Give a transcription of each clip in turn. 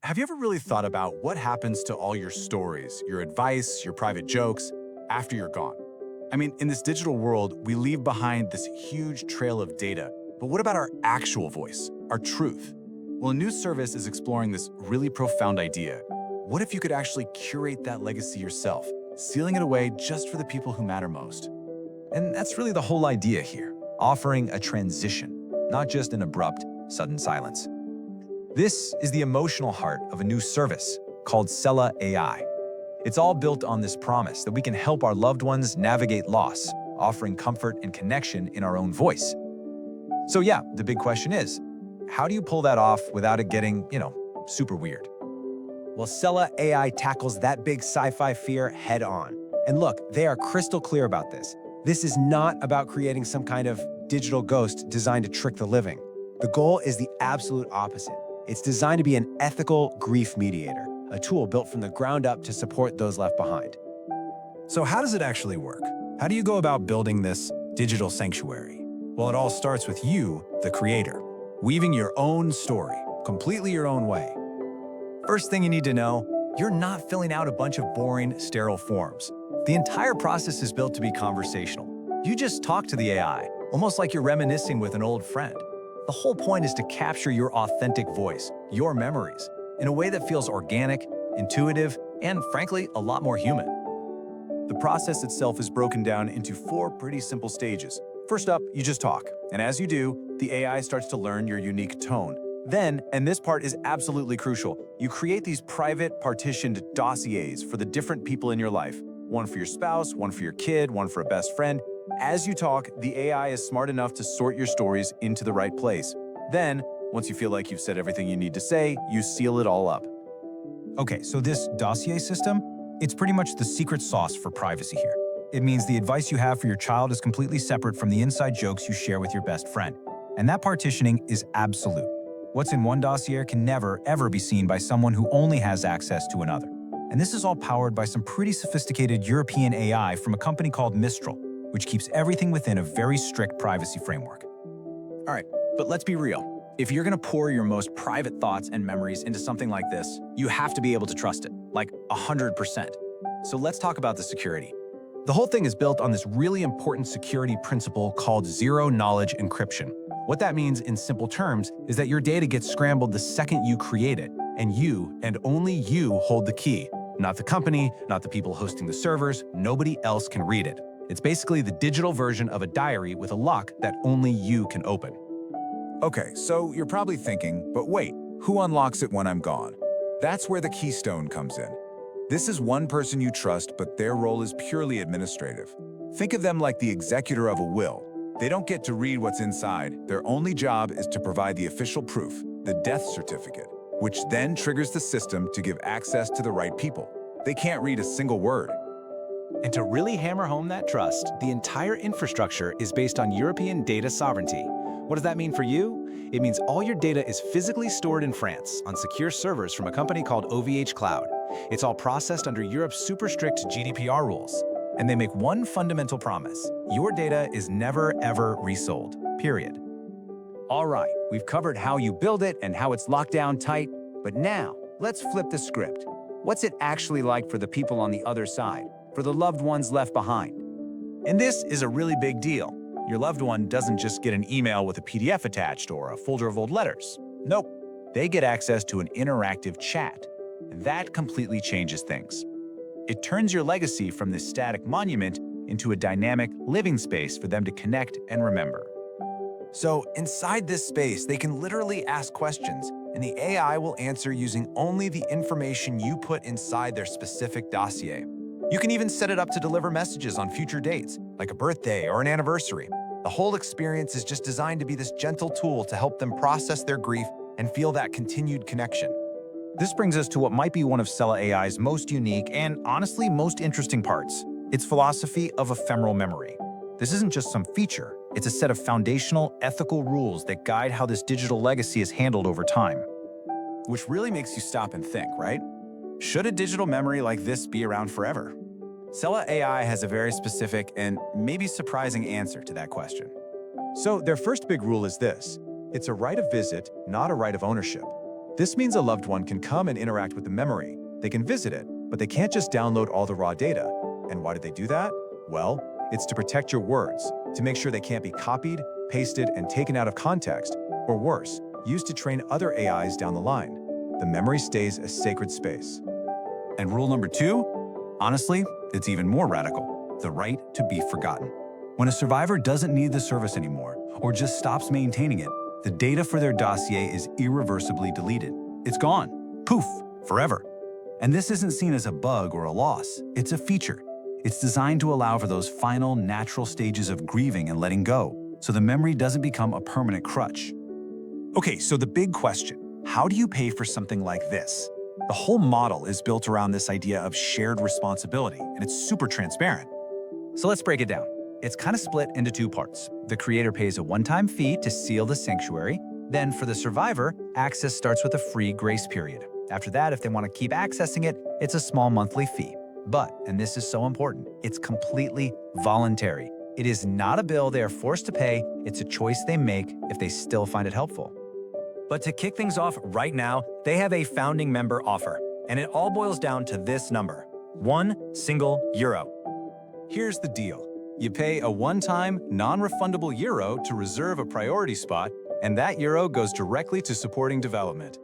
Have you ever really thought about what happens to all your stories, your advice, your private jokes, after you're gone? I mean, in this digital world, we leave behind this huge trail of data. But what about our actual voice, our truth? Well, a new service is exploring this really profound idea. What if you could actually curate that legacy yourself, sealing it away just for the people who matter most? And that's really the whole idea here, offering a transition, not just an abrupt, sudden silence. This is the emotional heart of a new service called Cella AI. It's all built on this promise that we can help our loved ones navigate loss, offering comfort and connection in our own voice. So yeah, the big question is, how do you pull that off without it getting, super weird? Well, Cella AI tackles that big sci-fi fear head on. And look, they are crystal clear about this. This is not about creating some kind of digital ghost designed to trick the living. The goal is the absolute opposite. It's designed to be an ethical grief mediator, a tool built from the ground up to support those left behind. So how does it actually work? How do you go about building this digital sanctuary? Well, it all starts with you, the creator, weaving your own story, completely your own way. First thing you need to know, you're not filling out a bunch of boring, sterile forms. The entire process is built to be conversational. You just talk to the AI, almost like you're reminiscing with an old friend. The whole point is to capture your authentic voice, your memories, in a way that feels organic, intuitive, and frankly, a lot more human. The process itself is broken down into 4 pretty simple stages. First up, you just talk, and as you do, the AI starts to learn your unique tone. Then, and this part is absolutely crucial, you create these private, partitioned dossiers for the different people in your life. One for your spouse, one for your kid, one for a best friend. As you talk, the AI is smart enough to sort your stories into the right place. Then, once you feel like you've said everything you need to say, you seal it all up. Okay, so this dossier system, it's pretty much the secret sauce for privacy here. It means the advice you have for your child is completely separate from the inside jokes you share with your best friend. And that partitioning is absolute. What's in one dossier can never, ever be seen by someone who only has access to another. And this is all powered by some pretty sophisticated European AI from a company called Mistral, which keeps everything within a very strict privacy framework. All right, but let's be real. If you're gonna pour your most private thoughts and memories into something like this, you have to be able to trust it, like 100%. So let's talk about the security. The whole thing is built on this really important security principle called zero-knowledge encryption. What that means in simple terms is that your data gets scrambled the second you create it, and you, and only you, hold the key. Not the company, not the people hosting the servers, nobody else can read it. It's basically the digital version of a diary with a lock that only you can open. Okay, so you're probably thinking, but wait, who unlocks it when I'm gone? That's where the keystone comes in. This is one person you trust, but their role is purely administrative. Think of them like the executor of a will. They don't get to read what's inside. Their only job is to provide the official proof, the death certificate, which then triggers the system to give access to the right people. They can't read a single word. And to really hammer home that trust, the entire infrastructure is based on European data sovereignty. What does that mean for you? It means all your data is physically stored in France on secure servers from a company called OVH Cloud. It's all processed under Europe's super strict GDPR rules. And they make one fundamental promise. Your data is never, ever resold, period. All right, we've covered how you build it and how it's locked down tight, but now let's flip the script. What's it actually like for the people on the other side, for the loved ones left behind? And this is a really big deal. Your loved one doesn't just get an email with a PDF attached or a folder of old letters. Nope, they get access to an interactive chat. That completely changes things. It turns your legacy from this static monument into a dynamic, living space for them to connect and remember. So inside this space, they can literally ask questions, and the AI will answer using only the information you put inside their specific dossier. You can even set it up to deliver messages on future dates, like a birthday or an anniversary. The whole experience is just designed to be this gentle tool to help them process their grief and feel that continued connection. This brings us to what might be one of Cella AI's most unique and honestly most interesting parts, its philosophy of ephemeral memory. This isn't just some feature, it's a set of foundational ethical rules that guide how this digital legacy is handled over time. Which really makes you stop and think, right? Should a digital memory like this be around forever? Cella AI has a very specific and maybe surprising answer to that question. So their first big rule is this: it's a right of visit, not a right of ownership. This means a loved one can come and interact with the memory. They can visit it, but they can't just download all the raw data. And why do they do that? Well, it's to protect your words, to make sure they can't be copied, pasted, and taken out of context, or worse, used to train other AIs down the line. The memory stays a sacred space. And rule number 2? Honestly, it's even more radical: the right to be forgotten. When a survivor doesn't need the service anymore, or just stops maintaining it, the data for their dossier is irreversibly deleted. It's gone. Poof. Forever. And this isn't seen as a bug or a loss. It's a feature. It's designed to allow for those final, natural stages of grieving and letting go, so the memory doesn't become a permanent crutch. Okay, so the big question: how do you pay for something like this? The whole model is built around this idea of shared responsibility, and it's super transparent. So let's break it down. It's kind of split into 2 parts. The creator pays a one-time fee to seal the sanctuary. Then for the survivor, access starts with a free grace period. After that, if they want to keep accessing it, it's a small monthly fee. But, and this is so important, it's completely voluntary. It is not a bill they are forced to pay. It's a choice they make if they still find it helpful. But to kick things off right now, they have a founding member offer. And it all boils down to this number: €1. Here's the deal. You pay a one-time, non-refundable euro to reserve a priority spot, and that euro goes directly to supporting development.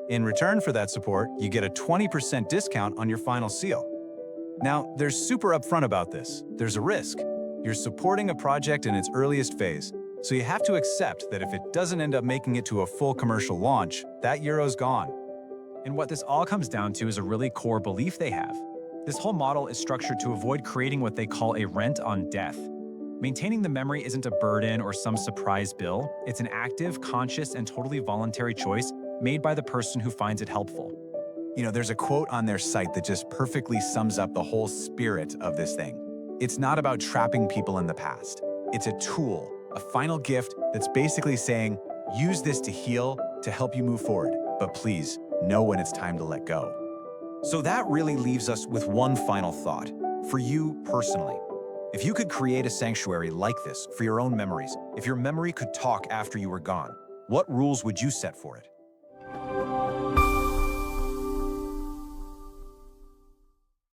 In return for that support, you get a 20% discount on your final seal. Now, they're super upfront about this. There's a risk. You're supporting a project in its earliest phase, so you have to accept that if it doesn't end up making it to a full commercial launch, that euro's gone. And what this all comes down to is a really core belief they have. This whole model is structured to avoid creating what they call a rent on death. Maintaining the memory isn't a burden or some surprise bill. It's an active, conscious, and totally voluntary choice made by the person who finds it helpful. You know, there's a quote on their site that just perfectly sums up the whole spirit of this thing. It's not about trapping people in the past. It's a tool, a final gift that's basically saying, use this to heal, to help you move forward, but please know when it's time to let go. So that really leaves us with one final thought. For you personally, if you could create a sanctuary like this for your own memories, if your memory could talk after you were gone, what rules would you set for it?